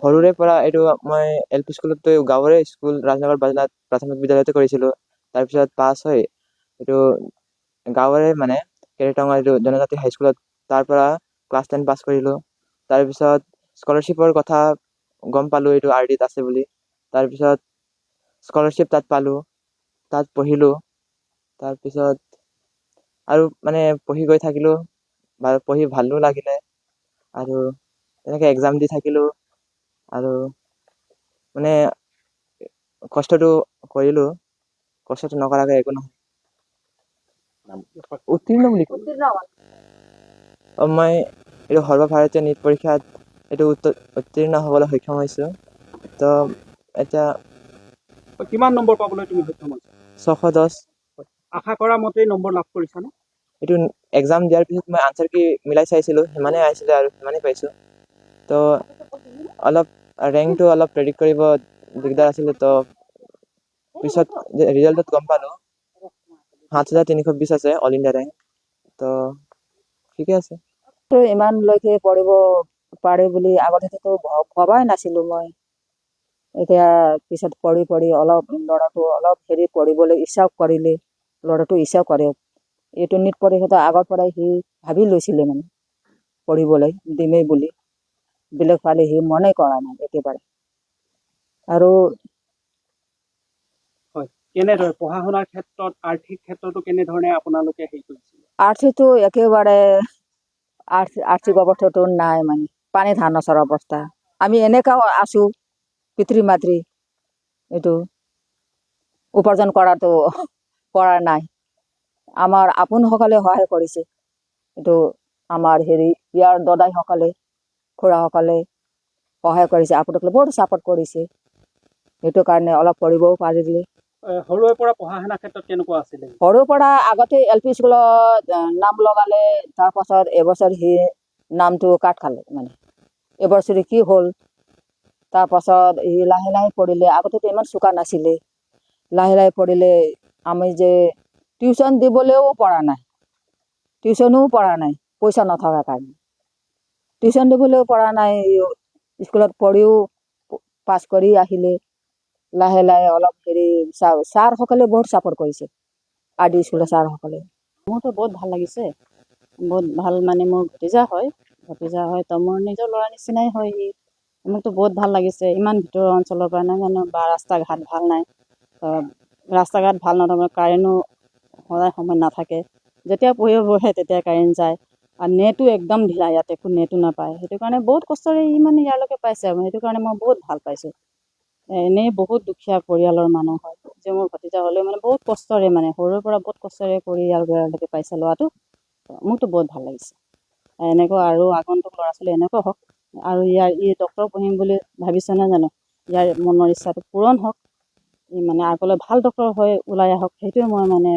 সৰুৰে পৰা এইটো মই LP স্কুলতো গাঁৱৰে স্কুল ৰাজনগৰ বাজনাত প্ৰাথমিক বিদ্যালয়তে কৰিছিলোঁ। তাৰপিছত পাছ হৈ এইটো গাঁৱৰে মানে কেৰেটঙা এইটো জনজাতি হাইস্কুলত তাৰ পৰা ক্লাছ 10 পাছ কৰিলোঁ। তাৰপিছত স্কলাৰশ্বিপৰ কথা গম পালোঁ এইটো RDত আছে বুলি। তাৰপিছত স্কলাৰশ্বিপ তাত পালোঁ, তাত পঢ়িলোঁ। তাৰপিছত আৰু মানে পঢ়ি গৈ থাকিলোঁ, পঢ়ি ভালো লাগিলে আৰু তেনেকৈ এক্সাম দি থাকিলোঁ আৰু মানে কষ্টটো কৰিলোঁ, কষ্টটো নকৰাকৈ একো নহয়। উত্তীৰ্ণ বুলি মই এইটো সৰ্বভাৰতীয় নীট পৰীক্ষাত এইটো উত্তীৰ্ণ হ'বলৈ সক্ষম হৈছোঁ। তো এতিয়া কিমান নম্বৰ পাবলৈ তুমি সক্ষম হৈছা? 610। আশা কৰা মতেই নম্বৰ লাভ কৰিছানে? এইটো এক্সাম দিয়াৰ পিছত মই আনচাৰ কি মিলাই চাইছিলোঁ, সিমানেই আহিছিলে আৰু সিমানেই পাইছোঁ। তো অলপ ৰেংকটো অলপ প্ৰেডিক্ট কৰিব দিগদাৰ আছিলে। তো পিছত ৰিজাল্টত গম পালোঁ 7320 আছে অল ইণ্ডিয়া ৰেংক। তো ঠিকে আছে। ইমানলৈকে পঢ়িব পাৰে বুলি আগতেতো ভবাই নাছিলোঁ মই। এতিয়া পিছত পঢ়ি অলপ ল'ৰাটো অলপ পঢ়িবলৈ ইচ্ছাও কৰিলে, ল'ৰাটো ইচ্ছাও কৰে। এইটো নীট পৰীক্ষাটো আগৰ পৰাই সি ভাবি লৈছিলে মানে পঢ়িবলৈ দিমেই বুলি, বেলেগ ফালে সি মনে কৰা নাই একেবাৰে। আৰু কেনেদৰে পঢ়া শুনাৰ ক্ষেত্ৰত আৰ্থিক ক্ষেত্ৰতো কেনেধৰণে আপোনালোকে হেৰি কৰিছিলে? আৰ্থিকটো একেবাৰে আৰ্থিক অৱস্থাটো নাই, মানে পানী ধান নচৰ অৱস্থা। আমি এনেকাও আছোঁ পিতৃ মাতৃ এইটো উপাৰ্জন কৰাটো পৰা নাই। আমাৰ আপোনসকলে সহায় কৰিছে, এইটো আমাৰ ইয়াৰ দদাইসকলে খুৰাসকলে সহায় কৰিছে, আপোনালোকে বহুত ছাপোৰ্ট কৰিছে। সেইটো কাৰণে অলপ পঢ়িবও পাৰিলে। সৰুৰে পৰা পঢ়া শুনাৰ ক্ষেত্ৰত কেনেকুৱা আছিলে? সৰুৰ পৰা আগতে LP স্কুলত নাম লগালে, তাৰপাছত এবছৰ সি নামটো কাট খালে, মানে এবছৰ কি হ'ল। তাৰপাছত সি লাহে লাহে পঢ়িলে, আগতেতো ইমান চোকা নাছিলে। লাহে লাহে পঢ়িলে। আমি যে টিউশ্যন দিবলৈও পৰা নাই, টিউশ্যনো পৰা নাই পইচা নথকাৰ কাৰণে। টিউশ্যন দিবলৈও পৰা নাই, স্কুলত পঢ়িও পাছ কৰি আহিলে। লাহে লাহে অলপ ছাৰসকলে বহুত ছাপোৰ্ট কৰিছে, RD স্কুলৰ ছাৰসকলে। মোৰতো বহুত ভাল লাগিছে, বহুত ভাল। মানে মোৰ ভতিজা হয় তো মোৰ নিজৰ ল'ৰা নিচিনাই হয় সি। মোকতো বহুত ভাল লাগিছে। ইমান ভিতৰৰ অঞ্চলৰ পৰা নাই জানো, বা ৰাস্তা ঘাট ভাল নাই, ৰাস্তা ঘাট ভাল নথকা, কাৰেণ্টো সদায় সময় নাথাকে। যেতিয়া পঢ়িব বহে তেতিয়া কাৰেণ্ট যায়, আৰু নেটো একদম ঢিলা, ইয়াত একো নেটো নাপায়। সেইটো কাৰণে বহুত কষ্টৰে ই মানে ইয়ালৈকে পাইছে আৰু সেইটো কাৰণে মই বহুত ভাল পাইছোঁ। এনেই বহুত দুখীয়া পৰিয়ালৰ মানুহ হয়, যে মোৰ ভতিজা হ'লেও মানে বহুত কষ্টৰে, মানে সৰুৰ পৰা বহুত কষ্টৰে কৰি ইয়ালৈকে পাইছে ল'ৰাটো। মোকতো বহুত ভাল লাগিছে। এনেকুৱা আৰু আগন্তুক ল'ৰা ছোৱালী এনেকুৱা হওক, আৰু ই ডক্টৰ পঢ়িম বুলি ভাবিছে নহয় জানো, ইয়াৰ মনৰ ইচ্ছাটো পূৰণ হওক, ই মানে আগলৈ ভাল ডক্টৰ হৈ ওলাই আহক, সেইটোৱে মই মানে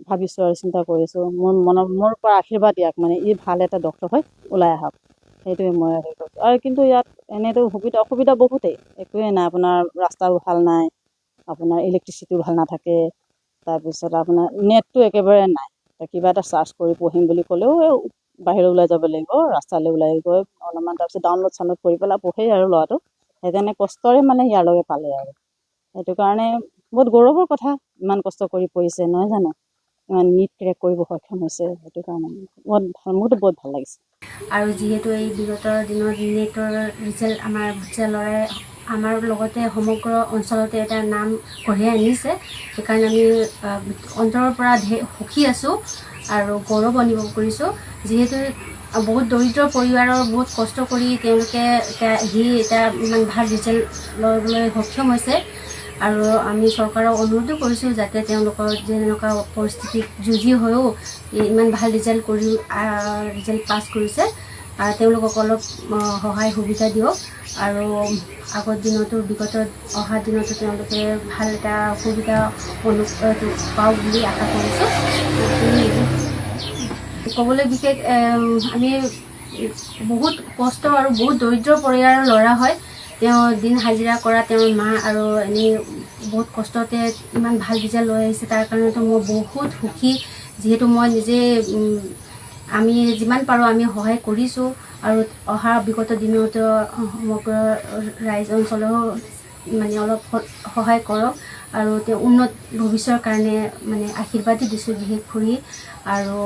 ভাবিছোঁ আৰু চিন্তা কৰিছোঁ। মোৰ পৰা আশীৰ্বাদ দিয়ক, মানে ই ভাল এটা ডক্টৰ হৈ ওলাই আহক, সেইটোৱে মই হেৰি কৰিছোঁ। আৰু কিন্তু ইয়াত এনেইতো অসুবিধা বহুতেই, একোৱেই নাই। আপোনাৰ ৰাস্তাও ভাল নাই, আপোনাৰ ইলেক্ট্ৰিচিটিও ভাল নাথাকে, তাৰপিছত আপোনাৰ নেটটো একেবাৰে নাই। কিবা এটা চাৰ্চ কৰি পঢ়িম বুলি ক'লেও বাহিৰত ওলাই যাব লাগিব, ৰাস্তালৈ ওলাই গৈ অলপমান, তাৰপিছত ডাউনলোড চাউনলোড কৰি পেলাই পঢ়ে আৰু ল'ৰাটো। সেইকাৰণে কষ্টৰে মানে ইয়ালৈকে পালে আৰু সেইটো কাৰণে বহুত গৌৰৱৰ কথা। ইমান কষ্ট কৰি পঢ়িছে নহয় জানো, ইমান নীট ক্ৰেক কৰিব সক্ষম হৈছে, সেইটো কাৰণে মোৰতো বহুত ভাল লাগিছে। আৰু যিহেতু এই বিগত দিনত নীটৰ ৰিজাল্ট আমাৰ ভতিজা ল'ৰাই আমাৰ লগতে সমগ্ৰ অঞ্চলতে এটা নাম কঢ়িয়াই আনিছে, সেইকাৰণে আমি অন্তৰৰ পৰা সুখী আছোঁ আৰু গৌৰৱ অনুভৱ কৰিছোঁ। যিহেতু বহুত দৰিদ্ৰ পৰিবাৰৰ, বহুত কষ্ট কৰি তেওঁলোকে এটা ইমান ভাল ৰিজাল্ট ল'বলৈ সক্ষম হৈছে। আৰু আমি চৰকাৰক অনুৰোধো কৰিছোঁ যাতে তেওঁলোকৰ যেনেকুৱা পৰিস্থিতিত যুঁজি হৈও ইমান ভাল ৰিজাল্ট পাছ কৰিছে, তেওঁলোকক অলপ সহায় সুবিধা দিয়ক। আৰু বিগত অহা দিনতো তেওঁলোকে ভাল এটা সুবিধা পাওক বুলি আশা কৰিছোঁ। ক'বলৈ বিশেষ আমি বহুত কষ্ট আৰু বহুত দৰিদ্ৰ পৰিয়ালৰ ল'ৰা হয়। তেওঁ দিন হাজিৰা কৰা তেওঁৰ মা, আৰু এনেই বহুত কষ্টতে ইমান ভাল ৰিজাল্ট লৈ আহিছে, তাৰ কাৰণেতো মই বহুত সুখী। যিহেতু মই নিজে আমি যিমান পাৰোঁ আমি সহায় কৰিছোঁ, আৰু অহা বিগত দিনতো সমগ্ৰ ৰাইজ অঞ্চলেও মানে অলপ সহায় কৰক আৰু তেওঁ উন্নত ভৱিষ্যতৰ কাৰণে মানে আশীৰ্বাদ দিছোঁ বিশেষ কৰি আৰু